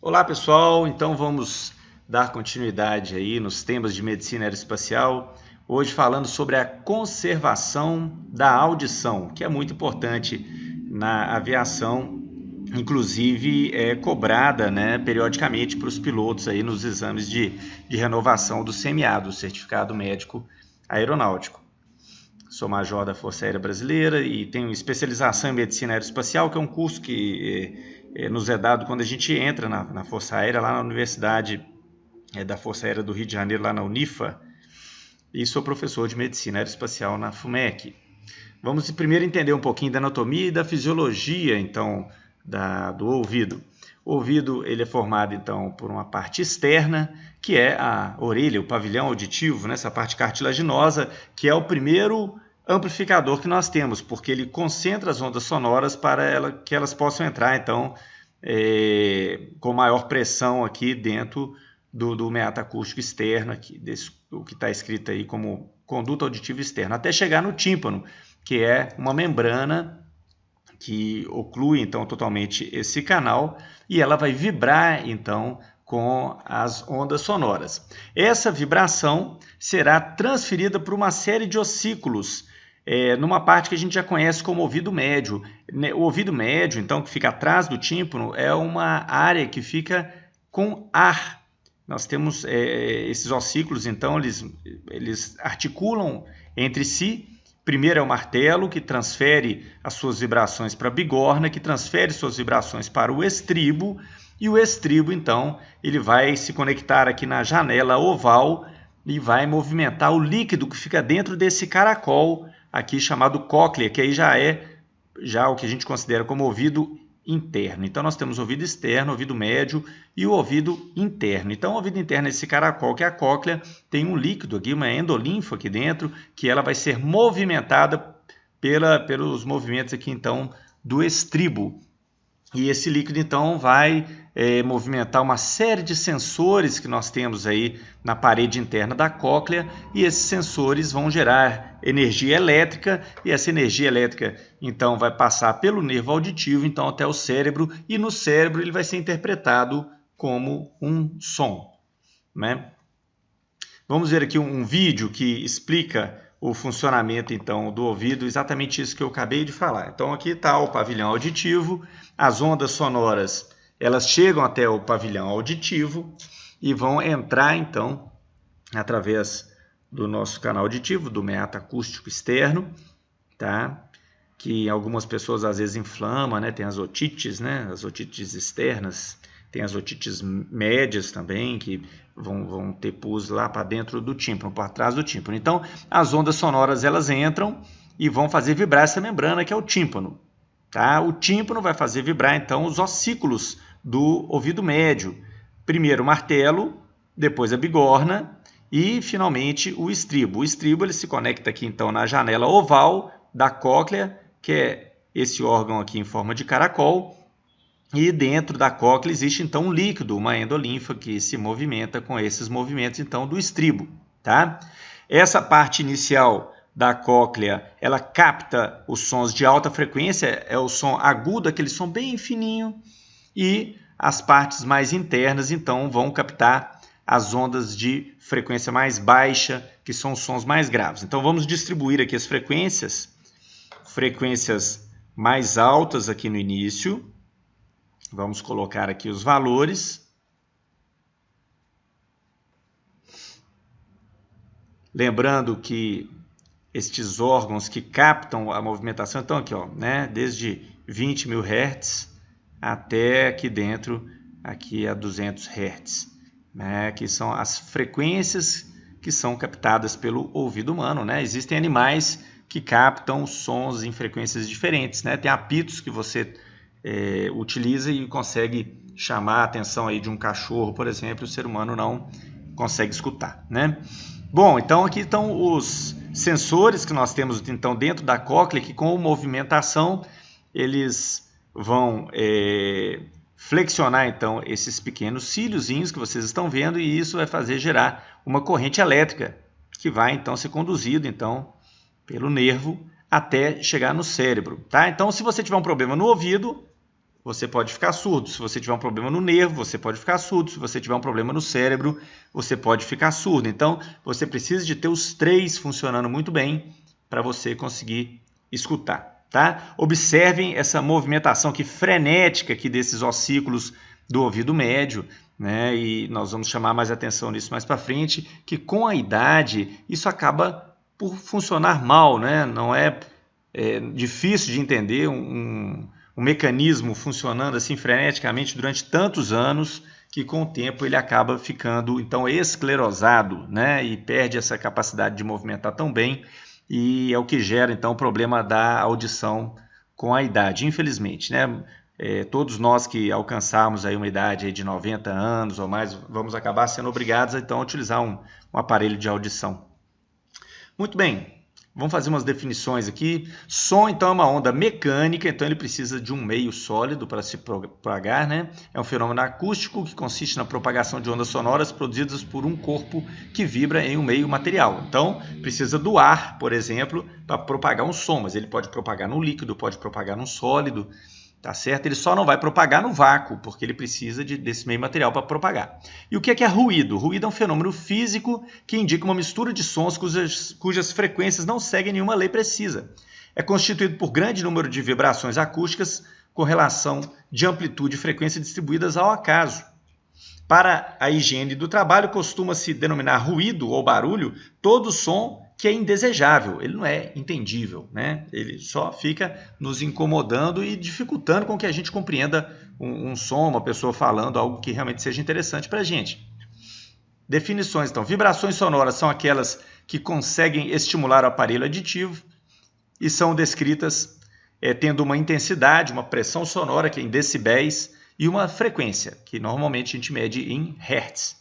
Olá pessoal, então vamos dar continuidade aí nos temas de medicina aeroespacial, hoje falando sobre a conservação da audição, que é muito importante na aviação, inclusive é cobrada, periodicamente para os pilotos aí nos exames de renovação do CMA, do Certificado Médico Aeronáutico. Sou major da Força Aérea Brasileira e tenho especialização em medicina aeroespacial, que é um curso que nos é dado quando a gente entra na Força Aérea, lá na Universidade da Força Aérea do Rio de Janeiro, lá na Unifa, e sou professor de medicina aeroespacial na FUMEC. Vamos primeiro entender um pouquinho da anatomia e da fisiologia, então, do ouvido. O ouvido ele é formado, então, por uma parte externa, que é a orelha, o pavilhão auditivo, essa parte cartilaginosa, que é o primeiro amplificador que nós temos, porque ele concentra as ondas sonoras para que elas possam entrar, então, com maior pressão aqui dentro do meato acústico externo, aqui, o que está escrito aí como conduta auditiva externa, até chegar no tímpano, que é uma membrana que oclui, então, totalmente esse canal, e ela vai vibrar, então, com as ondas sonoras. Essa vibração será transferida por uma série de ossículos, numa parte que a gente já conhece como ouvido médio. O ouvido médio, então, que fica atrás do tímpano, é uma área que fica com ar. Nós temos esses ossículos, então, eles articulam entre si. Primeiro é o martelo, que transfere as suas vibrações para a bigorna, que transfere suas vibrações para o estribo, e o estribo, então, ele vai se conectar aqui na janela oval e vai movimentar o líquido que fica dentro desse caracol aqui chamado cóclea, que aí já é o que a gente considera como ouvido interno. Então, nós temos o ouvido externo, o ouvido médio e o ouvido interno. Então, o ouvido interno é esse caracol, que é a cóclea, tem um líquido aqui, uma endolinfa aqui dentro, que ela vai ser movimentada pelos movimentos aqui, então, do estribo. E esse líquido, então, vai movimentar uma série de sensores que nós temos aí na parede interna da cóclea, e esses sensores vão gerar energia elétrica, e essa energia elétrica, então, vai passar pelo nervo auditivo, então, até o cérebro, e no cérebro ele vai ser interpretado como um som, Vamos ver aqui um vídeo que explica o funcionamento, então, do ouvido, exatamente isso que eu acabei de falar. Então, aqui está o pavilhão auditivo, as ondas sonoras, elas chegam até o pavilhão auditivo e vão entrar, então, através do nosso canal auditivo, do meato acústico externo, tá? Que algumas pessoas às vezes inflamam, tem as otites, as otites externas, tem as otites médias também, que vão ter pus lá para dentro do tímpano, para trás do tímpano. Então, as ondas sonoras, elas entram e vão fazer vibrar essa membrana, que é o tímpano. Tá? O tímpano vai fazer vibrar, então, os ossículos do ouvido médio. Primeiro o martelo, depois a bigorna e, finalmente, o estribo. O estribo ele se conecta aqui, então, na janela oval da cóclea, que é esse órgão aqui em forma de caracol. E dentro da cóclea existe, então, um líquido, uma endolinfa, que se movimenta com esses movimentos, então, do estribo. Tá? Essa parte inicial da cóclea, ela capta os sons de alta frequência, é o som agudo, aquele som bem fininho, e as partes mais internas, então, vão captar as ondas de frequência mais baixa, que são os sons mais graves. Então, vamos distribuir aqui as frequências mais altas aqui no início. Vamos colocar aqui os valores. Lembrando que estes órgãos que captam a movimentação estão aqui, desde 20 mil Hz até aqui dentro, aqui a 200 Hz, que são as frequências que são captadas pelo ouvido humano. Existem animais que captam sons em frequências diferentes. Tem apitos que você utiliza e consegue chamar a atenção aí de um cachorro, por exemplo, o ser humano não consegue escutar. Bom, então aqui estão os sensores que nós temos, então, dentro da cóclea, que com movimentação eles vão flexionar, então, esses pequenos cíliozinhos que vocês estão vendo, e isso vai fazer gerar uma corrente elétrica que vai, então, ser conduzida, então, pelo nervo até chegar no cérebro. Tá? Então, se você tiver um problema no ouvido, você pode ficar surdo. Se você tiver um problema no nervo, você pode ficar surdo. Se você tiver um problema no cérebro, você pode ficar surdo. Então, você precisa de ter os 3 funcionando muito bem para você conseguir escutar, tá? Observem essa movimentação aqui frenética aqui desses ossículos do ouvido médio, né? E nós vamos chamar mais atenção nisso mais para frente, que com a idade isso acaba por funcionar mal, né? Não é difícil de entender um mecanismo funcionando assim freneticamente durante tantos anos, que com o tempo ele acaba ficando então esclerosado, né? E perde essa capacidade de movimentar tão bem, e é o que gera então o problema da audição com a idade, infelizmente, né? Todos nós que alcançarmos aí uma idade aí de 90 anos ou mais, vamos acabar sendo obrigados então a utilizar um aparelho de audição. Muito bem. Vamos fazer umas definições aqui. Som, então, é uma onda mecânica, então ele precisa de um meio sólido para se propagar, né? É um fenômeno acústico que consiste na propagação de ondas sonoras produzidas por um corpo que vibra em um meio material. Então, precisa do ar, por exemplo, para propagar um som, mas ele pode propagar no líquido, pode propagar no sólido, tá certo? Ele só não vai propagar no vácuo, porque ele precisa desse meio material para propagar. E o que é ruído? Ruído é um fenômeno físico que indica uma mistura de sons cujas frequências não seguem nenhuma lei precisa. É constituído por grande número de vibrações acústicas com relação de amplitude e frequência distribuídas ao acaso. Para a higiene do trabalho, costuma-se denominar ruído ou barulho todo som que é indesejável, ele não é entendível, né? Ele só fica nos incomodando e dificultando com que a gente compreenda um som, uma pessoa falando algo que realmente seja interessante para a gente. Definições, então. Vibrações sonoras são aquelas que conseguem estimular o aparelho aditivo e são descritas tendo uma intensidade, uma pressão sonora, que é em decibéis, e uma frequência, que normalmente a gente mede em hertz.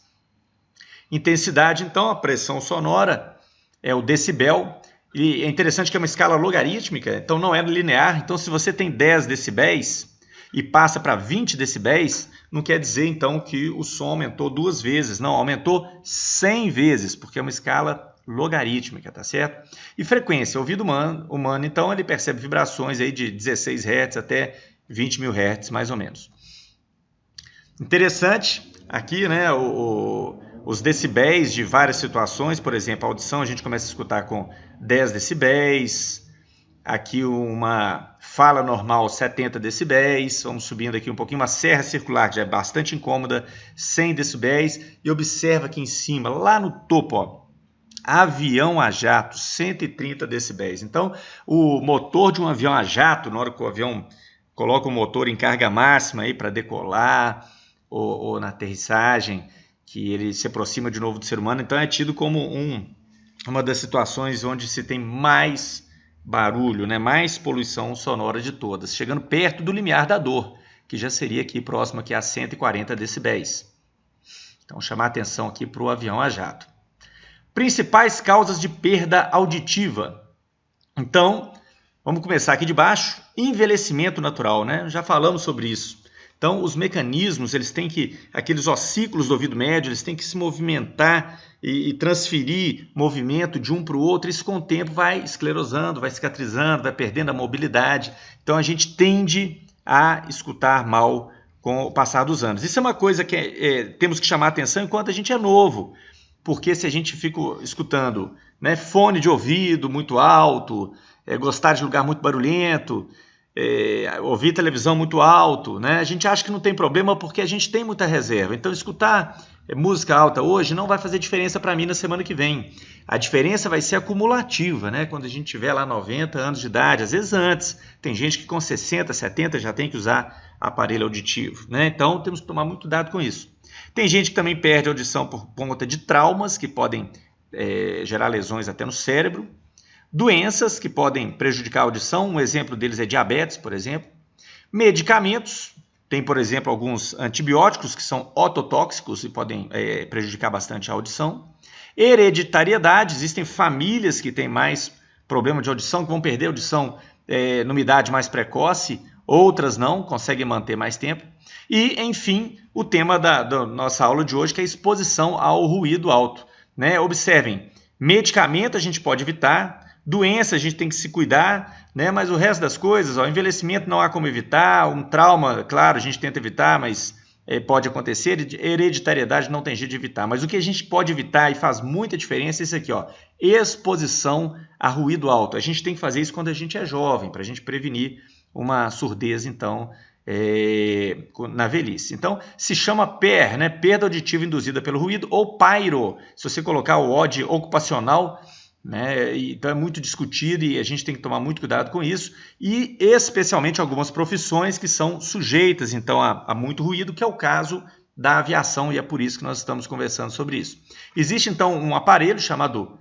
Intensidade, então, a pressão sonora é o decibel, e é interessante que é uma escala logarítmica, então não é linear. Então, se você tem 10 decibéis e passa para 20 decibéis, não quer dizer então que o som aumentou 2 vezes, não, aumentou 100 vezes, porque é uma escala logarítmica, tá certo? E frequência, o ouvido humano, então, ele percebe vibrações aí de 16 Hz até 20 mil Hz, mais ou menos. Interessante aqui, né, os decibéis de várias situações. Por exemplo, a audição a gente começa a escutar com 10 decibéis, aqui uma fala normal 70 decibéis, vamos subindo aqui um pouquinho, uma serra circular que já é bastante incômoda, 100 decibéis, e observa aqui em cima, lá no topo, ó, avião a jato, 130 decibéis. Então, o motor de um avião a jato, na hora que o avião coloca o motor em carga máxima para decolar, ou na aterrissagem, que ele se aproxima de novo do ser humano, então é tido como uma das situações onde se tem mais barulho, né? Mais poluição sonora de todas, chegando perto do limiar da dor, que já seria aqui próximo aqui a 140 decibéis. Então, chamar atenção aqui para o avião a jato. Principais causas de perda auditiva. Então, vamos começar aqui de baixo. Envelhecimento natural, né? Já falamos sobre isso. Então, os mecanismos, eles têm que, aqueles ossículos do ouvido médio, eles têm que se movimentar e transferir movimento de um para o outro. Isso, com o tempo, vai esclerosando, vai cicatrizando, vai perdendo a mobilidade. Então, a gente tende a escutar mal com o passar dos anos. Isso é uma coisa que temos que chamar atenção enquanto a gente é novo, porque se a gente fica escutando, né, fone de ouvido muito alto, gostar de lugar muito barulhento, ouvir televisão muito alto, né? A gente acha que não tem problema porque a gente tem muita reserva. Então, escutar música alta hoje não vai fazer diferença para mim na semana que vem. A diferença vai ser acumulativa, né? Quando a gente tiver lá 90 anos de idade, às vezes antes. Tem gente que com 60, 70 já tem que usar aparelho auditivo, né? Então, temos que tomar muito cuidado com isso. Tem gente que também perde a audição por conta de traumas que podem gerar lesões até no cérebro. Doenças que podem prejudicar a audição, um exemplo deles é diabetes, por exemplo. Medicamentos, tem, por exemplo, alguns antibióticos que são ototóxicos e podem prejudicar bastante a audição. Hereditariedade, existem famílias que têm mais problema de audição, que vão perder a audição numa idade mais precoce, outras não, conseguem manter mais tempo. E, enfim, o tema da nossa aula de hoje, que é a exposição ao ruído alto, né? Observem, medicamento a gente pode evitar, doença a gente tem que se cuidar, né? Mas o resto das coisas, ó, envelhecimento não há como evitar, um trauma, claro, a gente tenta evitar, mas pode acontecer, hereditariedade não tem jeito de evitar. Mas o que a gente pode evitar e faz muita diferença é isso aqui, ó, exposição a ruído alto. A gente tem que fazer isso quando a gente é jovem, para a gente prevenir uma surdez, então, na velhice. Então, se chama PER, né? Perda auditiva induzida pelo ruído, ou PAIRO, se você colocar o O de ocupacional, né? Então é muito discutido e a gente tem que tomar muito cuidado com isso, e especialmente algumas profissões que são sujeitas então a muito ruído, que é o caso da aviação, e é por isso que nós estamos conversando sobre isso. Existe então um aparelho chamado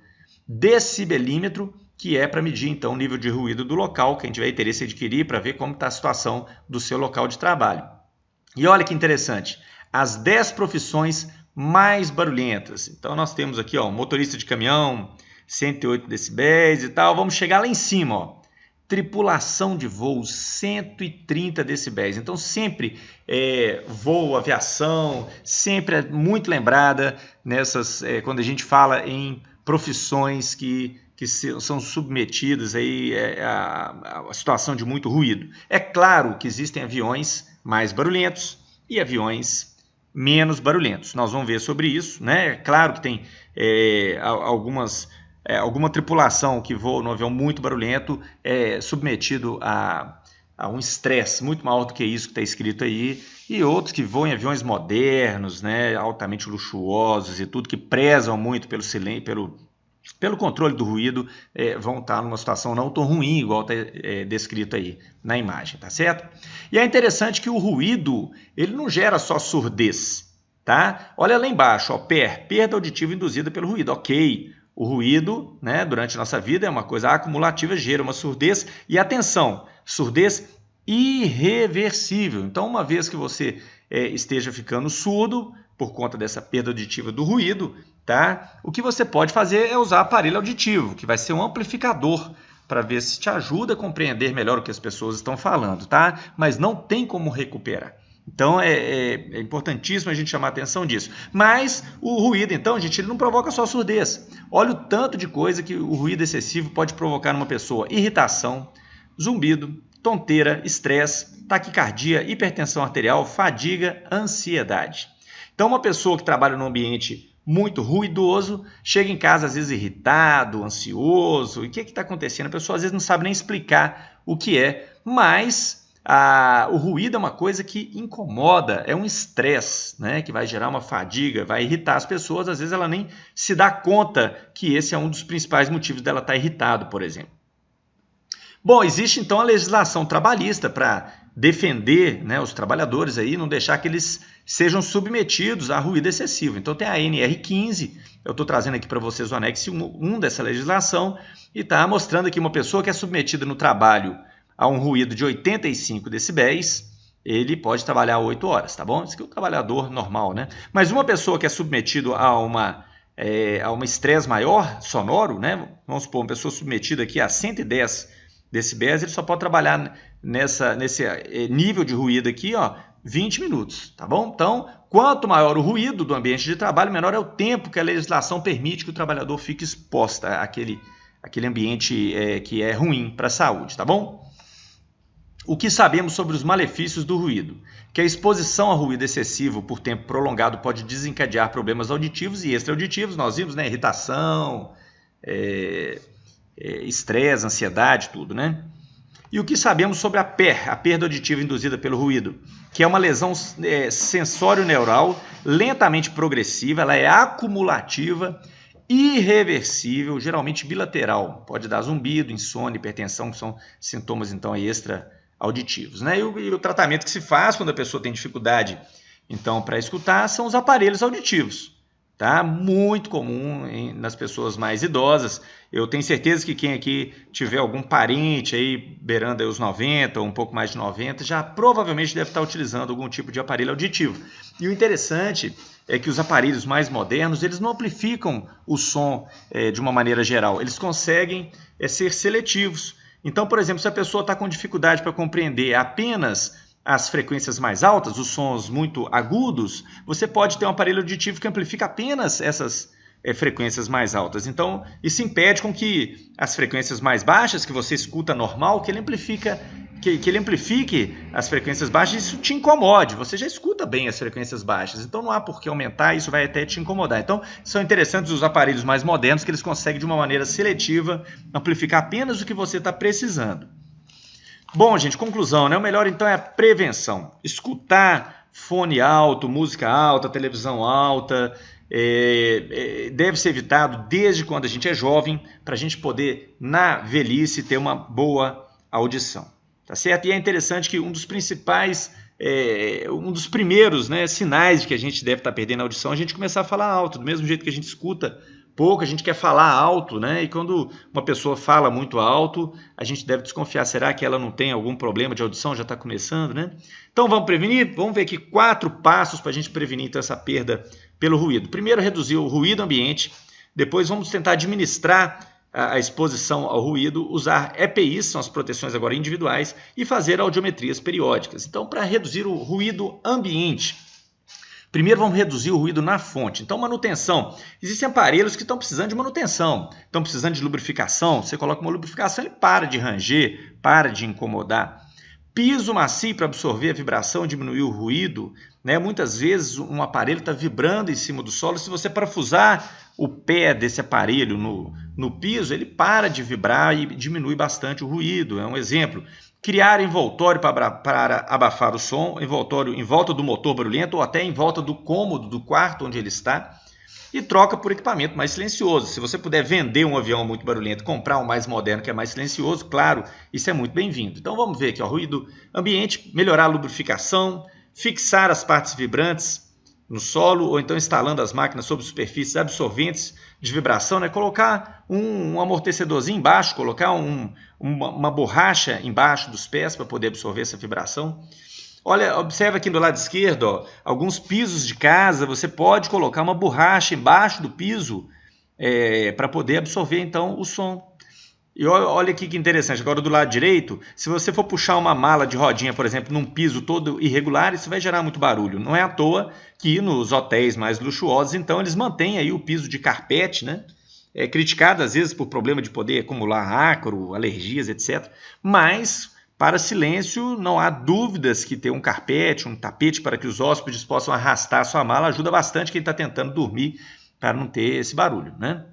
decibelímetro, que é para medir então o nível de ruído do local, quem tiver interesse em adquirir, para ver como está a situação do seu local de trabalho. E olha que interessante, as 10 profissões mais barulhentas. Então nós temos aqui, ó, motorista de caminhão, 108 decibéis e tal, vamos chegar lá em cima, ó. Tripulação de voo, 130 decibéis. Então sempre voo, aviação, sempre é muito lembrada nessas, quando a gente fala em profissões que são submetidas aí a situação de muito ruído. É claro que existem aviões mais barulhentos e aviões menos barulhentos. Nós vamos ver sobre isso, né? É claro que tem alguma tripulação que voa no avião muito barulhento é submetido a um estresse muito maior do que isso que está escrito aí, e outros que voam em aviões modernos, né, altamente luxuosos e tudo, que prezam muito pelo silêncio, pelo controle do ruído, vão estar numa situação não tão ruim, igual está descrito aí na imagem, tá certo? E é interessante que o ruído, ele não gera só surdez, tá? Olha lá embaixo, ó, PER, perda auditiva induzida pelo ruído, ok. O ruído, né, durante a nossa vida é uma coisa acumulativa, gera uma surdez, e atenção, surdez irreversível. Então, uma vez que você esteja ficando surdo por conta dessa perda auditiva do ruído, tá? O que você pode fazer é usar aparelho auditivo, que vai ser um amplificador, para ver se te ajuda a compreender melhor o que as pessoas estão falando, tá? Mas não tem como recuperar. Então é importantíssimo a gente chamar a atenção disso. Mas o ruído, então, gente, ele não provoca só surdez. Olha o tanto de coisa que o ruído excessivo pode provocar numa pessoa: irritação, zumbido, tonteira, estresse, taquicardia, hipertensão arterial, fadiga, ansiedade. Então, uma pessoa que trabalha num ambiente muito ruidoso, chega em casa às vezes irritado, ansioso, e o que está acontecendo? A pessoa às vezes não sabe nem explicar o que é, mas o ruído é uma coisa que incomoda, é um estresse, né, que vai gerar uma fadiga, vai irritar as pessoas, às vezes ela nem se dá conta que esse é um dos principais motivos dela estar irritado, por exemplo. Bom, existe então a legislação trabalhista para defender, né, os trabalhadores aí, não deixar que eles sejam submetidos a ruído excessivo. Então tem a NR15, eu estou trazendo aqui para vocês o anexo 1 dessa legislação, e está mostrando aqui uma pessoa que é submetida no trabalho a um ruído de 85 decibéis, ele pode trabalhar 8 horas, tá bom? Isso aqui é um trabalhador normal, né? Mas uma pessoa que é submetida a um estresse maior, sonoro, né? Vamos supor, uma pessoa submetida aqui a 110 decibéis, ele só pode trabalhar nesse nível de ruído aqui, ó, 20 minutos, tá bom? Então, quanto maior o ruído do ambiente de trabalho, menor é o tempo que a legislação permite que o trabalhador fique exposto àquele ambiente que é ruim para a saúde, tá bom? O que sabemos sobre os malefícios do ruído? Que a exposição a ruído excessivo por tempo prolongado pode desencadear problemas auditivos e extra-auditivos, nós vimos, né? Irritação, estresse, ansiedade, tudo, né? E o que sabemos sobre a PER, a perda auditiva induzida pelo ruído? Que é uma lesão sensório-neural lentamente progressiva, ela é acumulativa, irreversível, geralmente bilateral. Pode dar zumbido, insônia, hipertensão, que são sintomas então extra-auditivos, né? E o tratamento que se faz quando a pessoa tem dificuldade então para escutar são os aparelhos auditivos. Tá? Muito comum nas pessoas mais idosas. Eu tenho certeza que quem aqui tiver algum parente aí beirando aí os 90 ou um pouco mais de 90, já provavelmente deve estar utilizando algum tipo de aparelho auditivo. E o interessante é que os aparelhos mais modernos, eles não amplificam o som de uma maneira geral, eles conseguem ser seletivos. Então, por exemplo, se a pessoa está com dificuldade para compreender apenas as frequências mais altas, os sons muito agudos, você pode ter um aparelho auditivo que amplifica apenas essas frequências mais altas. Então, isso impede com que as frequências mais baixas, que você escuta normal, que ele amplifique as frequências baixas, isso te incomode. Você já escuta bem as frequências baixas, então não há por que aumentar, isso vai até te incomodar. Então, são interessantes os aparelhos mais modernos, que eles conseguem, de uma maneira seletiva, amplificar apenas o que você está precisando. Bom, gente, conclusão, né? O melhor, então, é a prevenção. Escutar fone alto, música alta, televisão alta, deve ser evitado desde quando a gente é jovem, para a gente poder, na velhice, ter uma boa audição. Tá certo? E é interessante que um dos primeiros, né, sinais de que a gente deve estar perdendo a audição é a gente começar a falar alto. Do mesmo jeito que a gente escuta pouco, a gente quer falar alto, né? E quando uma pessoa fala muito alto, a gente deve desconfiar. Será que ela não tem algum problema de audição? Já está começando, né? Então vamos prevenir? Vamos ver aqui 4 passos para a gente prevenir então, essa perda pelo ruído. Primeiro, reduzir o ruído ambiente. Depois, vamos tentar administrar a exposição ao ruído, usar EPIs, são as proteções agora individuais, e fazer audiometrias periódicas. Então, para reduzir o ruído ambiente, primeiro vamos reduzir o ruído na fonte. Então, manutenção. Existem aparelhos que estão precisando de manutenção, estão precisando de lubrificação. Você coloca uma lubrificação, ele para de ranger, para de incomodar. Piso macio para absorver a vibração e diminuir o ruído, né? Muitas vezes um aparelho está vibrando em cima do solo. Se você parafusar o pé desse aparelho no piso, ele para de vibrar e diminui bastante o ruído. É um exemplo. Criar envoltório para abafar o som, envoltório em volta do motor barulhento ou até em volta do cômodo do quarto onde ele está. E troca por equipamento mais silencioso. Se você puder vender um avião muito barulhento e comprar um mais moderno que é mais silencioso, claro, isso é muito bem-vindo. Então vamos ver aqui, ó, ruído ambiente, melhorar a lubrificação, fixar as partes vibrantes no solo ou então instalando as máquinas sobre superfícies absorventes de vibração, né? Colocar um amortecedorzinho embaixo, colocar uma borracha embaixo dos pés para poder absorver essa vibração. Olha, observa aqui do lado esquerdo, ó, alguns pisos de casa, você pode colocar uma borracha embaixo do piso para poder absorver então o som. E olha aqui que interessante, agora do lado direito, se você for puxar uma mala de rodinha, por exemplo, num piso todo irregular, isso vai gerar muito barulho. Não é à toa que nos hotéis mais luxuosos, então, eles mantêm aí o piso de carpete, né? É criticado às vezes por problema de poder acumular ácaro, alergias, etc. Mas, para silêncio, não há dúvidas que ter um carpete, um tapete para que os hóspedes possam arrastar a sua mala ajuda bastante quem está tentando dormir para não ter esse barulho, né?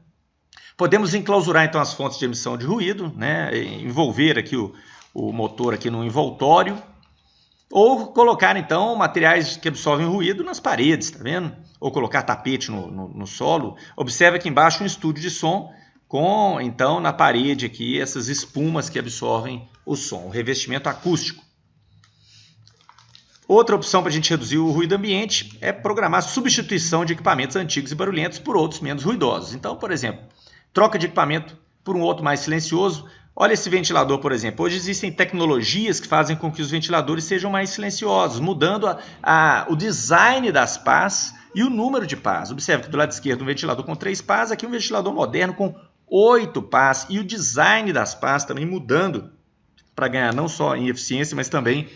Podemos enclausurar então as fontes de emissão de ruído, né? Envolver aqui o motor aqui no envoltório, ou colocar então materiais que absorvem ruído nas paredes, tá vendo? Ou colocar tapete no solo. Observe aqui embaixo um estúdio de som com então na parede aqui essas espumas que absorvem o som, o revestimento acústico. Outra opção para a gente reduzir o ruído ambiente é programar a substituição de equipamentos antigos e barulhentos por outros menos ruidosos. Então, por exemplo, troca de equipamento por um outro mais silencioso. Olha esse ventilador, por exemplo. Hoje existem tecnologias que fazem com que os ventiladores sejam mais silenciosos, mudando o design das pás e o número de pás. Observe que do lado esquerdo um ventilador com 3 pás, aqui um ventilador moderno com 8 pás. E o design das pás também mudando para ganhar não só em eficiência, mas também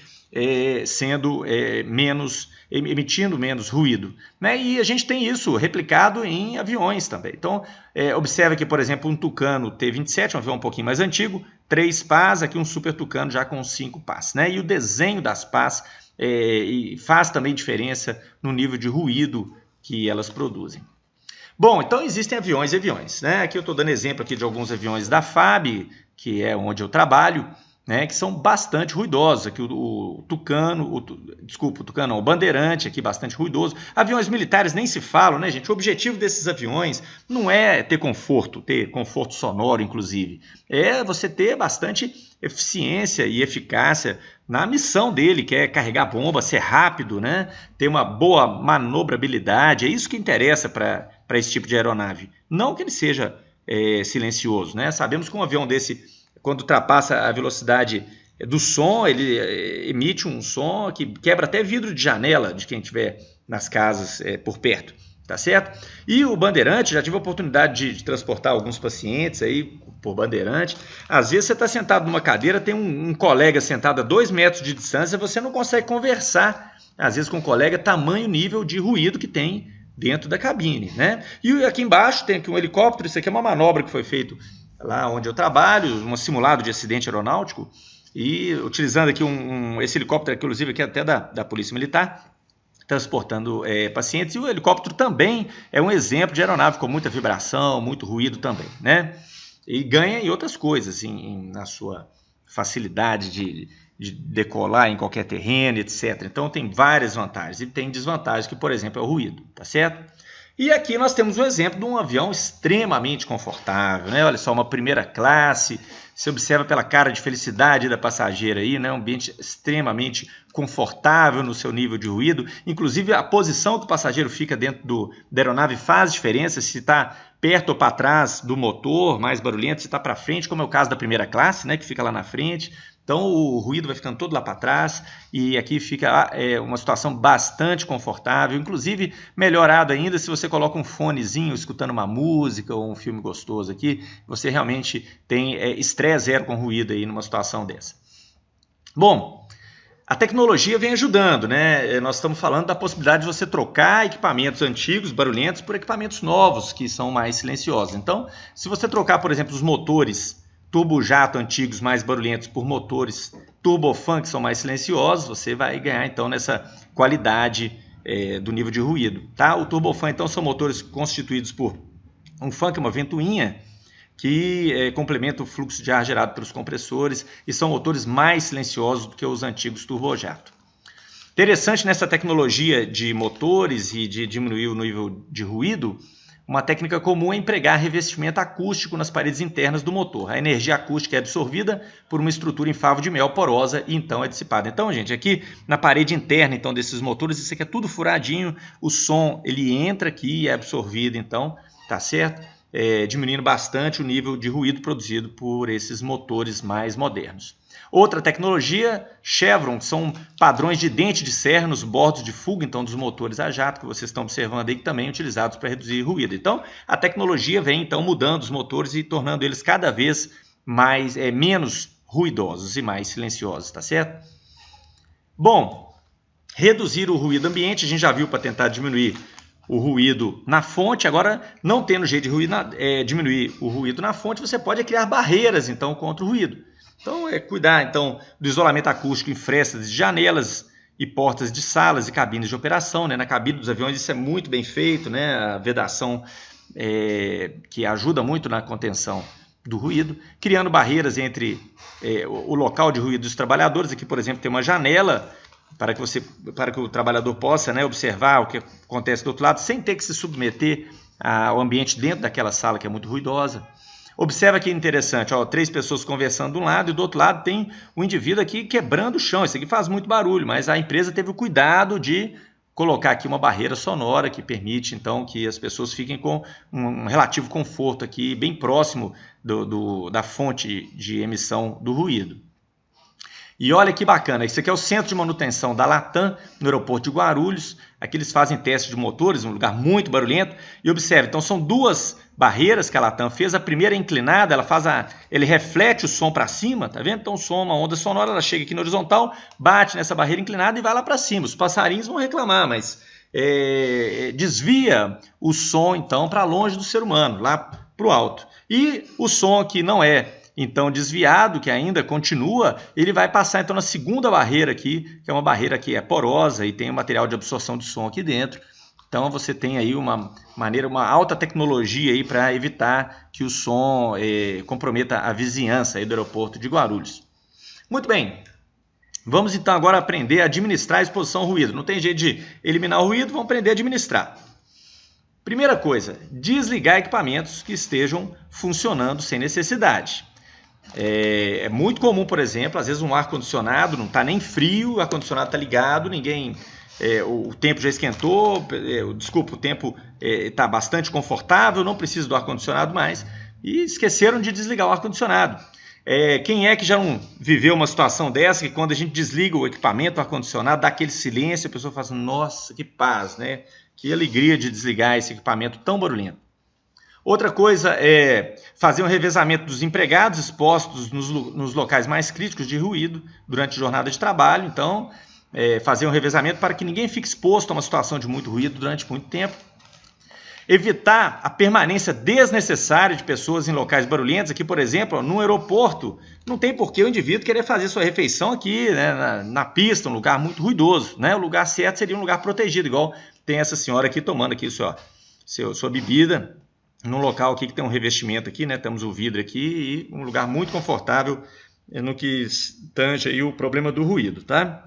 emitindo menos ruído, né? E a gente tem isso replicado em aviões também. Então, observe aqui, por exemplo, um Tucano T-27, um avião um pouquinho mais antigo, 3 pás, aqui um Super Tucano já com 5 pás, né? E o desenho das pás faz também diferença no nível de ruído que elas produzem. Bom, então existem aviões e aviões, né? Aqui eu estou dando exemplo aqui de alguns aviões da FAB, que é onde eu trabalho, né, que são bastante ruidosos. Aqui o Bandeirante, aqui bastante ruidoso. Aviões militares nem se falam, né, gente? O objetivo desses aviões não é ter conforto sonoro, inclusive. É você ter bastante eficiência e eficácia na missão dele, que é carregar bomba, ser rápido, né? Ter uma boa manobrabilidade. É isso que interessa para esse tipo de aeronave. Não que ele seja silencioso, né? Sabemos que um avião desse, quando ultrapassa a velocidade do som, ele emite um som que quebra até vidro de janela de quem estiver nas casas por perto, tá certo? E o Bandeirante, já tive a oportunidade de transportar alguns pacientes aí por Bandeirante. Às vezes você está sentado numa cadeira, tem um colega sentado a 2 metros de distância, você não consegue conversar, às vezes com o colega, tamanho nível de ruído que tem dentro da cabine, né? E aqui embaixo tem aqui um helicóptero. Isso aqui é uma manobra que foi feita lá onde eu trabalho, um simulado de acidente aeronáutico, e utilizando aqui esse helicóptero, inclusive aqui até da Polícia Militar, transportando pacientes. E o helicóptero também é um exemplo de aeronave com muita vibração, muito ruído também, né? E ganha em outras coisas, na sua facilidade de decolar em qualquer terreno, etc. Então tem várias vantagens e tem desvantagens, que por exemplo é o ruído, tá certo? E aqui nós temos um exemplo de um avião extremamente confortável, né? Olha só, uma primeira classe. Você observa pela cara de felicidade da passageira aí, né? Um ambiente extremamente confortável no seu nível de ruído. Inclusive, a posição que o passageiro fica dentro da aeronave faz diferença, se está perto ou para trás do motor, mais barulhento, se está para frente, como é o caso da primeira classe, né? Que fica lá na frente. Então, o ruído vai ficando todo lá para trás e aqui fica uma situação bastante confortável, inclusive melhorado ainda se você coloca um fonezinho escutando uma música ou um filme gostoso aqui, você realmente tem estresse zero com ruído aí numa situação dessa. Bom, a tecnologia vem ajudando, né? Nós estamos falando da possibilidade de você trocar equipamentos antigos, barulhentos, por equipamentos novos, que são mais silenciosos. Então, se você trocar, por exemplo, os motores turbojato antigos mais barulhentos por motores turbofan que são mais silenciosos, você vai ganhar então nessa qualidade do nível de ruído, tá? O turbofan então são motores constituídos por um fan, que é uma ventoinha que complementa o fluxo de ar gerado pelos compressores, e são motores mais silenciosos do que os antigos turbojato. Interessante nessa tecnologia de motores e de diminuir o nível de ruído, uma técnica comum é empregar revestimento acústico nas paredes internas do motor. A energia acústica é absorvida por uma estrutura em favo de mel porosa e então é dissipada. Então, gente, aqui na parede interna então, desses motores, isso aqui é tudo furadinho, o som ele entra aqui e é absorvido, então, tá certo? Diminuindo bastante o nível de ruído produzido por esses motores mais modernos. Outra tecnologia, Chevron, que são padrões de dente de serra nos bordos de fuga então, dos motores a jato, que vocês estão observando aí, que também utilizados para reduzir ruído. Então, a tecnologia vem então mudando os motores e tornando eles cada vez menos ruidosos e mais silenciosos, tá certo? Bom, reduzir o ruído ambiente, a gente já viu para tentar diminuir o ruído na fonte. Agora, não tendo jeito de diminuir o ruído na fonte, você pode criar barreiras então contra o ruído. Então, cuidar então, do isolamento acústico em frestas de janelas e portas de salas e cabines de operação, né? Na cabine dos aviões isso é muito bem feito, né? A vedação que ajuda muito na contenção do ruído, criando barreiras entre o local de ruído dos trabalhadores. Aqui, por exemplo, tem uma janela para que o trabalhador possa, né, observar o que acontece do outro lado, sem ter que se submeter ao ambiente dentro daquela sala que é muito ruidosa. Observa que interessante, 3 pessoas conversando de um lado e do outro lado tem um indivíduo aqui quebrando o chão. Isso aqui faz muito barulho, mas a empresa teve o cuidado de colocar aqui uma barreira sonora que permite então que as pessoas fiquem com um relativo conforto aqui bem próximo da fonte de emissão do ruído. E olha que bacana, isso aqui é o centro de manutenção da Latam no aeroporto de Guarulhos. Aqui eles fazem testes de motores, um lugar muito barulhento. E observe, então são 2 barreiras que a Latam fez. A primeira é inclinada, ele reflete o som para cima, tá vendo? Então o som, uma onda sonora, ela chega aqui na horizontal, bate nessa barreira inclinada e vai lá para cima. Os passarinhos vão reclamar, mas desvia o som então para longe do ser humano, lá para o alto. E o som que não é então desviado, que ainda continua, ele vai passar então na segunda barreira aqui, que é uma barreira que é porosa e tem um material de absorção de som aqui dentro. Então você tem aí uma alta tecnologia aí para evitar que o som comprometa a vizinhança aí do aeroporto de Guarulhos. Muito bem, vamos então agora aprender a administrar a exposição ao ruído. Não tem jeito de eliminar o ruído, vamos aprender a administrar. Primeira coisa, desligar equipamentos que estejam funcionando sem necessidade. É muito comum, por exemplo, às vezes um ar-condicionado não está nem frio, o ar-condicionado está ligado, o tempo já esquentou, o tempo está bastante confortável, não precisa do ar-condicionado mais, e esqueceram de desligar o ar-condicionado. Quem é que já não viveu uma situação dessa, que quando a gente desliga o equipamento, o ar-condicionado, dá aquele silêncio, a pessoa fala assim, nossa, que paz, né? Que alegria de desligar esse equipamento tão barulhento. Outra coisa é fazer um revezamento dos empregados expostos nos locais mais críticos de ruído durante a jornada de trabalho. Então, fazer um revezamento para que ninguém fique exposto a uma situação de muito ruído durante muito tempo. Evitar a permanência desnecessária de pessoas em locais barulhentos. Aqui, por exemplo, no aeroporto, não tem por que o indivíduo querer fazer sua refeição aqui, né, na pista, um lugar muito ruidoso, né? O lugar certo seria um lugar protegido, igual tem essa senhora aqui tomando aqui sua bebida, num local aqui que tem um revestimento aqui, né? Temos o vidro aqui e um lugar muito confortável no que tange aí o problema do ruído, tá?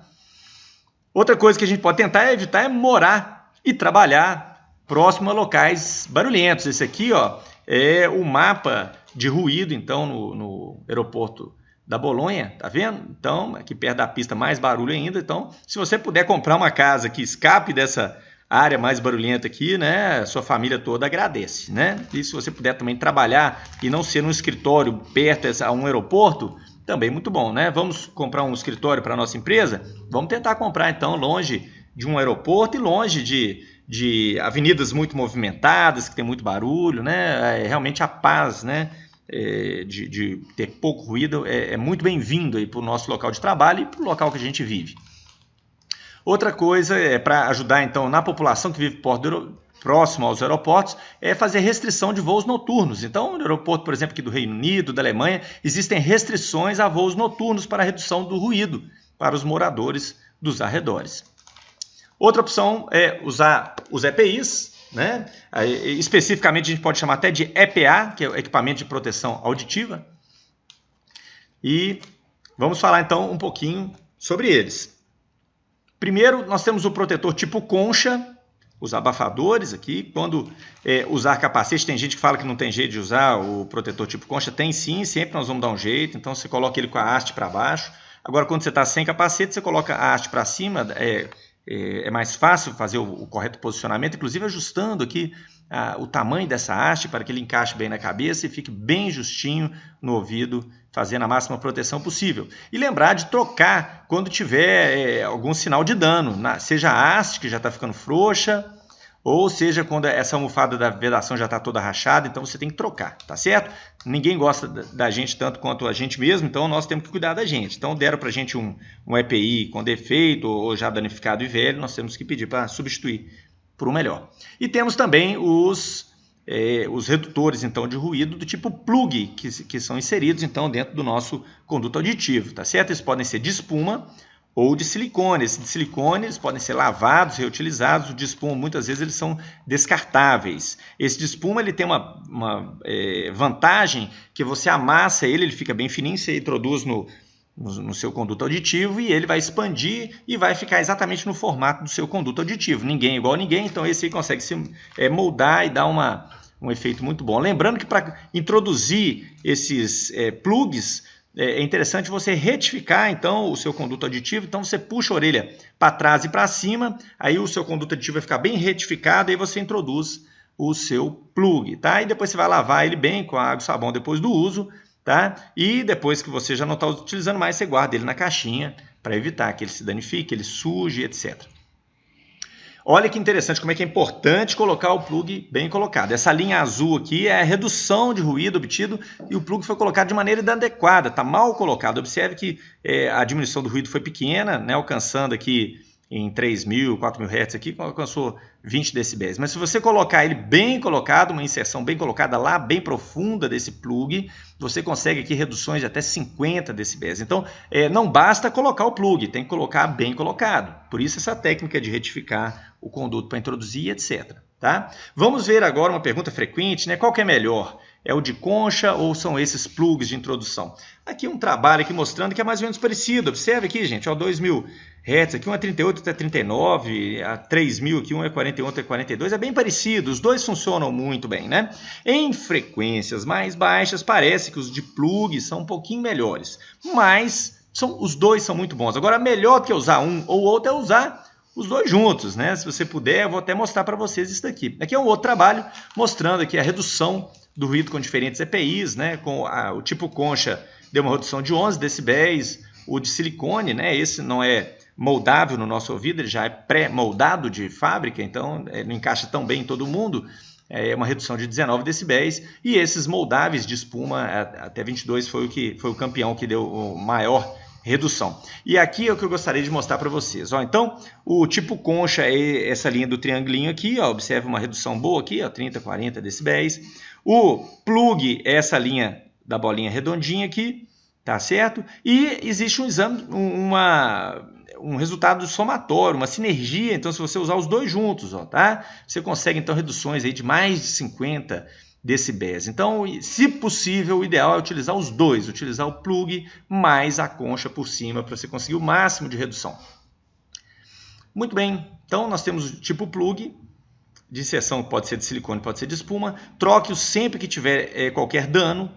Outra coisa que a gente pode tentar evitar é morar e trabalhar próximo a locais barulhentos. Esse aqui, ó, é o mapa de ruído, então, no aeroporto da Bolonha, tá vendo? Então, aqui perto da pista, mais barulho ainda. Então, se você puder comprar uma casa que escape dessa área mais barulhenta aqui, né, sua família toda agradece, né? E se você puder também trabalhar e não ser num escritório perto a um aeroporto, também muito bom, né? Vamos comprar um escritório para a nossa empresa? Vamos tentar comprar, então, longe de um aeroporto e longe de avenidas muito movimentadas, que tem muito barulho, né? Realmente a paz, né? De ter pouco ruído é muito bem-vindo aí para o nosso local de trabalho e para o local que a gente vive. Outra coisa para ajudar, então, na população que vive próximo aos aeroportos, é fazer restrição de voos noturnos. Então, no aeroporto, por exemplo, aqui do Reino Unido, da Alemanha, existem restrições a voos noturnos para a redução do ruído para os moradores dos arredores. Outra opção é usar os EPIs, né? Especificamente, a gente pode chamar até de EPA, que é o equipamento de proteção auditiva. E vamos falar, então, um pouquinho sobre eles. Primeiro, nós temos o protetor tipo concha, os abafadores aqui. Quando usar capacete, tem gente que fala que não tem jeito de usar o protetor tipo concha. Tem sim, sempre nós vamos dar um jeito. Então, você coloca ele com a haste para baixo. Agora, quando você está sem capacete, você coloca a haste para cima. É mais fácil fazer o correto posicionamento, inclusive ajustando aqui o tamanho dessa haste para que ele encaixe bem na cabeça e fique bem justinho no ouvido, fazendo a máxima proteção possível. E lembrar de trocar quando tiver algum sinal de dano, seja a haste que já está ficando frouxa, ou seja quando essa almofada da vedação já está toda rachada, então você tem que trocar, tá certo? Ninguém gosta da gente tanto quanto a gente mesmo, então nós temos que cuidar da gente. Então deram para a gente um EPI com defeito ou já danificado e velho, nós temos que pedir para substituir por um melhor. E temos também os redutores então de ruído do tipo plug, que são inseridos então dentro do nosso conduto auditivo, tá certo? Eles podem ser de espuma ou de silicone. Esses de silicone eles podem ser lavados, reutilizados. O de espuma muitas vezes eles são descartáveis. Esse de espuma ele tem uma vantagem que você amassa ele fica bem fininho, você introduz no seu conduto auditivo e ele vai expandir e vai ficar exatamente no formato do seu conduto auditivo. Ninguém é igual a ninguém, então esse aí consegue se moldar e dar um efeito muito bom. Lembrando que para introduzir esses plugs, é interessante você retificar então o seu conduto auditivo. Então você puxa a orelha para trás e para cima, aí o seu conduto auditivo vai ficar bem retificado, aí você introduz o seu plug, tá? E depois você vai lavar ele bem com água e sabão depois do uso, tá? E depois que você já não está utilizando mais, você guarda ele na caixinha para evitar que ele se danifique, ele suje, etc. Olha que interessante como é que é importante colocar o plug bem colocado. Essa linha azul aqui é a redução de ruído obtido e o plug foi colocado de maneira inadequada, está mal colocado. Observe que a diminuição do ruído foi pequena, né, alcançando aqui em 3.000, 4.000 Hz aqui, alcançou 20 decibéis. Mas se você colocar ele bem colocado, uma inserção bem colocada lá, bem profunda desse plug, você consegue aqui reduções de até 50 decibéis. Então, não basta colocar o plug, tem que colocar bem colocado. Por isso essa técnica de retificar o conduto para introduzir, etc. Tá? Vamos ver agora uma pergunta frequente, né? Qual que é melhor? É o de concha ou são esses plugs de introdução? Aqui um trabalho aqui mostrando que é mais ou menos parecido. Observe aqui, gente, ó, 2.000 Hz, aqui um é 38, outro é 39, a 3.000 aqui um é 41, outro é 42, é bem parecido, os dois funcionam muito bem, né? Em frequências mais baixas, parece que os de plug são um pouquinho melhores, mas os dois são muito bons. Agora, melhor do que usar um ou outro é usar os dois juntos, né? Se você puder, eu vou até mostrar para vocês isso daqui. Aqui é um outro trabalho mostrando aqui a redução do ruído com diferentes EPIs, né? Com o tipo concha deu uma redução de 11 decibéis, o de silicone, né? Esse não é moldável no nosso ouvido, ele já é pré-moldado de fábrica, então não encaixa tão bem em todo mundo, é uma redução de 19 decibéis, e esses moldáveis de espuma até 22 foi o campeão que deu o maior redução. E aqui é o que eu gostaria de mostrar para vocês. Ó, então, o tipo concha é essa linha do triangulinho aqui, ó, observe uma redução boa aqui, ó, 30, 40 decibéis. O plug é essa linha da bolinha redondinha aqui, tá certo? E existe um exame, um resultado somatório, uma sinergia, então se você usar os dois juntos, ó, tá? Você consegue então reduções aí de mais de 50 decibéis. Então, se possível, o ideal é utilizar os dois, utilizar o plug mais a concha por cima para você conseguir o máximo de redução. Muito bem, então nós temos o tipo plug, de inserção pode ser de silicone, pode ser de espuma. Troque-o sempre que tiver qualquer dano.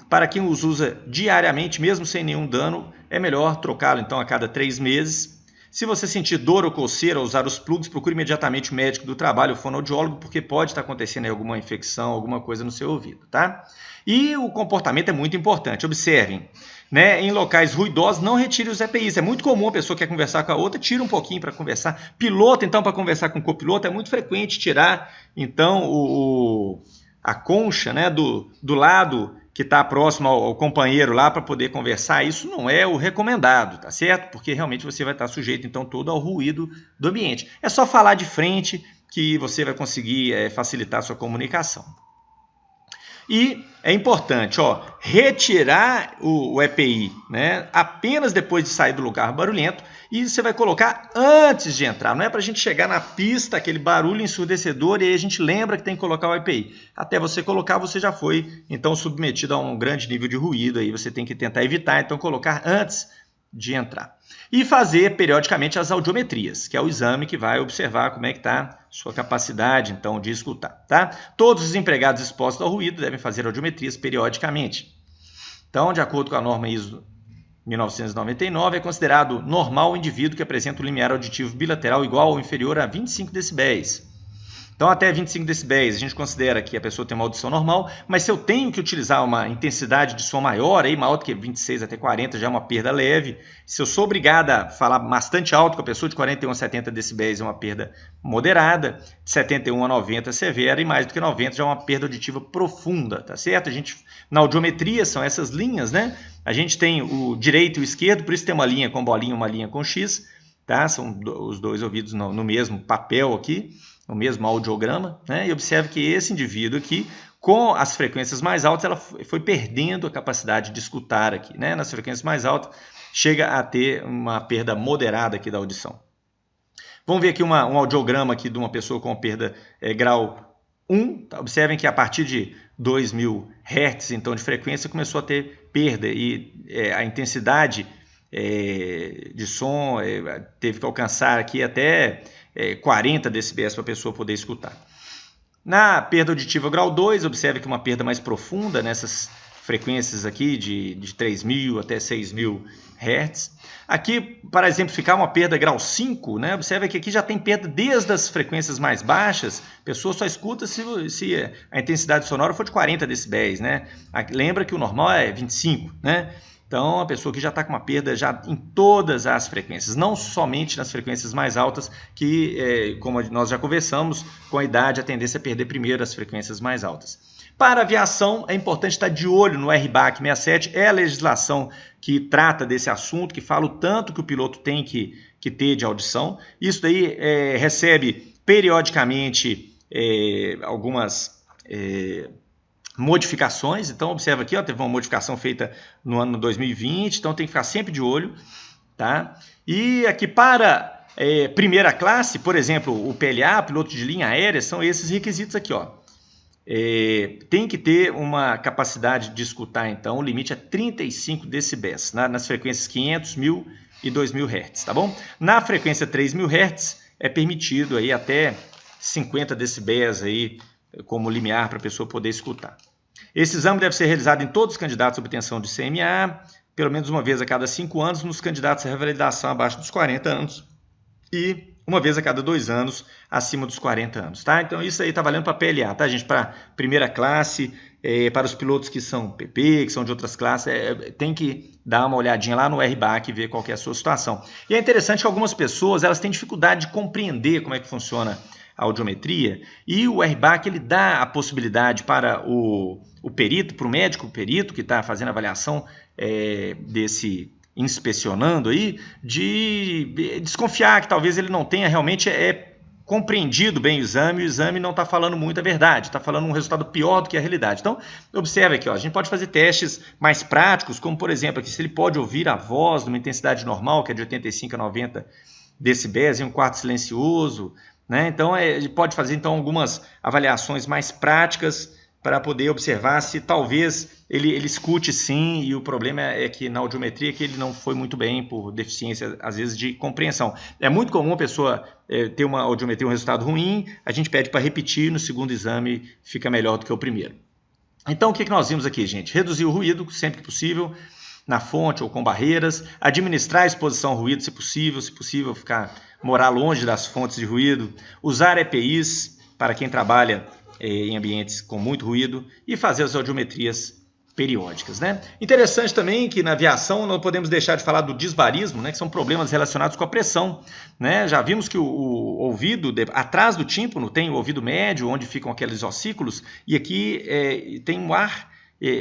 Para quem os usa diariamente, mesmo sem nenhum dano, é melhor trocá-lo então a cada 3 meses. Se você sentir dor ou coceira ao usar os plugs, procure imediatamente o médico do trabalho, o fonoaudiólogo, porque pode estar acontecendo aí alguma infecção, alguma coisa no seu ouvido, tá? E o comportamento é muito importante. Observem, né? Em locais ruidosos, não retire os EPIs. É muito comum a pessoa que quer conversar com a outra, tira um pouquinho para conversar. Piloto, então, para conversar com o copiloto, é muito frequente tirar, então, a concha, né, do lado que está próximo ao companheiro lá para poder conversar. Isso não é o recomendado, tá certo? Porque realmente você vai estar sujeito então todo ao ruído do ambiente. É só falar de frente que você vai conseguir facilitar a sua comunicação. E é importante, ó, retirar o EPI, né, apenas depois de sair do lugar barulhento, e você vai colocar antes de entrar. Não é para a gente chegar na pista, aquele barulho ensurdecedor, e aí a gente lembra que tem que colocar o EPI. Até você colocar, você já foi então submetido a um grande nível de ruído, aí você tem que tentar evitar, então colocar antes de entrar. E fazer periodicamente as audiometrias, que é o exame que vai observar como é que está sua capacidade então de escutar, tá? Todos os empregados expostos ao ruído devem fazer audiometrias periodicamente. Então, de acordo com a norma ISO 1999, é considerado normal o indivíduo que apresenta um limiar auditivo bilateral igual ou inferior a 25 decibéis. Então, até 25 decibéis, a gente considera que a pessoa tem uma audição normal, mas se eu tenho que utilizar uma intensidade de som maior, aí, maior do que 26 até 40, já é uma perda leve. Se eu sou obrigado a falar bastante alto com a pessoa, de 41 a 70 decibéis é uma perda moderada, de 71 a 90 severa, e mais do que 90 já é uma perda auditiva profunda, tá certo? A gente, na audiometria, são essas linhas, né? A gente tem o direito e o esquerdo, por isso tem uma linha com bolinha, uma linha com X, tá? São os dois ouvidos no mesmo papel aqui, no mesmo audiograma, né? E observe que esse indivíduo aqui, com as frequências mais altas, ela foi perdendo a capacidade de escutar aqui, né? Nas frequências mais altas, chega a ter uma perda moderada aqui da audição. Vamos ver aqui um audiograma aqui de uma pessoa com perda grau 1. Tá? Observem que a partir de 2000 Hz, então, de frequência, começou a ter perda e a intensidade de som teve que alcançar aqui até 40 decibéis para a pessoa poder escutar. Na perda auditiva grau 2, observe que uma perda mais profunda nessas frequências aqui de 3.000 até 6.000 Hz. Aqui, para exemplificar uma perda grau 5, né, observe que aqui já tem perda desde as frequências mais baixas, a pessoa só escuta se a intensidade sonora for de 40 decibéis. Né? Lembra que o normal é 25, né? Então, a pessoa que já está com uma perda já em todas as frequências, não somente nas frequências mais altas, que, como nós já conversamos, com a idade a tendência é perder primeiro as frequências mais altas. Para a aviação, é importante estar de olho no RBAC 67, é a legislação que trata desse assunto, que fala o tanto que o piloto tem que ter de audição. Isso daí recebe periodicamente algumas modificações. Então, observa aqui, ó, teve uma modificação feita no ano 2020, então tem que ficar sempre de olho, tá? E aqui para primeira classe, por exemplo, o PLA, piloto de linha aérea, são esses requisitos aqui, ó. Tem que ter uma capacidade de escutar, então, o limite é 35 decibéis, nas frequências 500, 1000 e 2000 Hz, tá bom? Na frequência 3000 Hz é permitido aí até 50 decibéis aí, como limiar para a pessoa poder escutar. Esse exame deve ser realizado em todos os candidatos à obtenção de CMA, pelo menos uma vez a cada 5 anos, nos candidatos à revalidação abaixo dos 40 anos e uma vez a cada 2 anos acima dos 40 anos. Tá? Então isso aí está valendo para PLA, tá, gente? Para primeira classe, para os pilotos que são PP, que são de outras classes, tem que dar uma olhadinha lá no RBAC e ver qual que é a sua situação. E é interessante que algumas pessoas elas têm dificuldade de compreender como é que funciona a audiometria, e o RBAC ele dá a possibilidade para o perito, para o médico perito que está fazendo a avaliação desse inspecionando aí, de desconfiar que talvez ele não tenha realmente compreendido bem o exame não está falando muito a verdade, está falando um resultado pior do que a realidade. Então, observe aqui, ó, a gente pode fazer testes mais práticos, como por exemplo, aqui, se ele pode ouvir a voz numa intensidade normal, que é de 85 a 90 decibéis, em um quarto silencioso, né? Então, ele pode fazer então algumas avaliações mais práticas para poder observar se talvez ele escute sim, e o problema é que na audiometria que ele não foi muito bem por deficiência, às vezes, de compreensão. É muito comum a pessoa ter uma audiometria, um resultado ruim, a gente pede para repetir, no segundo exame fica melhor do que o primeiro. Então, o que nós vimos aqui, gente? Reduzir o ruído sempre que possível, na fonte ou com barreiras, administrar a exposição ao ruído, se possível morar longe das fontes de ruído, usar EPIs para quem trabalha em ambientes com muito ruído e fazer as audiometrias periódicas, né? Interessante também que na aviação não podemos deixar de falar do disbarismo, né? Que são problemas relacionados com a pressão, né? Já vimos que o ouvido, atrás do tímpano, tem o ouvido médio, onde ficam aqueles ossículos, e aqui tem um ar,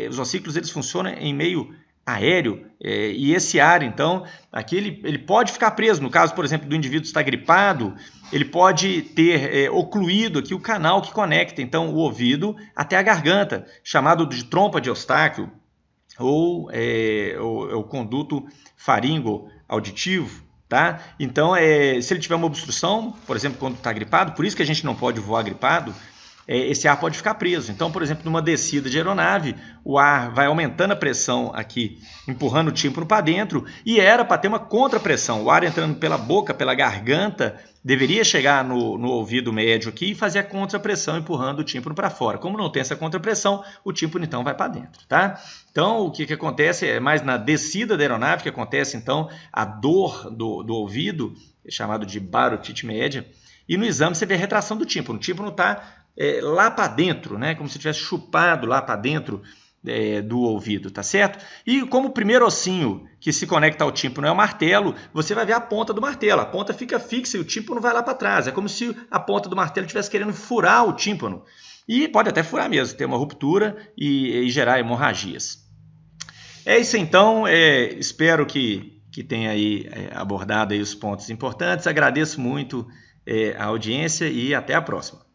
os ossículos eles funcionam em meio aéreo, e esse ar, então, aqui ele pode ficar preso. No caso, por exemplo, do indivíduo estar gripado, ele pode ter ocluído aqui o canal que conecta, então, o ouvido até a garganta, chamado de trompa de Eustáquio, ou o conduto faringo-auditivo, tá? Então, se ele tiver uma obstrução, por exemplo, quando está gripado, por isso que a gente não pode voar gripado, esse ar pode ficar preso. Então, por exemplo, numa descida de aeronave, o ar vai aumentando a pressão aqui, empurrando o tímpano para dentro, e era para ter uma contrapressão. O ar entrando pela boca, pela garganta, deveria chegar no ouvido médio aqui e fazer a contrapressão, empurrando o tímpano para fora. Como não tem essa contrapressão, o tímpano então vai para dentro, tá? Então, o que acontece é mais na descida da aeronave que acontece então a dor do ouvido, chamado de barotite média, e no exame você vê a retração do tímpano. O tímpano está lá para dentro, né? Como se tivesse chupado lá para dentro do ouvido, tá certo? E como o primeiro ossinho que se conecta ao tímpano é o martelo, você vai ver a ponta do martelo. A ponta fica fixa e o tímpano vai lá para trás. É como se a ponta do martelo estivesse querendo furar o tímpano. E pode até furar mesmo, ter uma ruptura e gerar hemorragias. É isso então. Espero que tenha aí abordado aí os pontos importantes. Agradeço muito a audiência e até a próxima.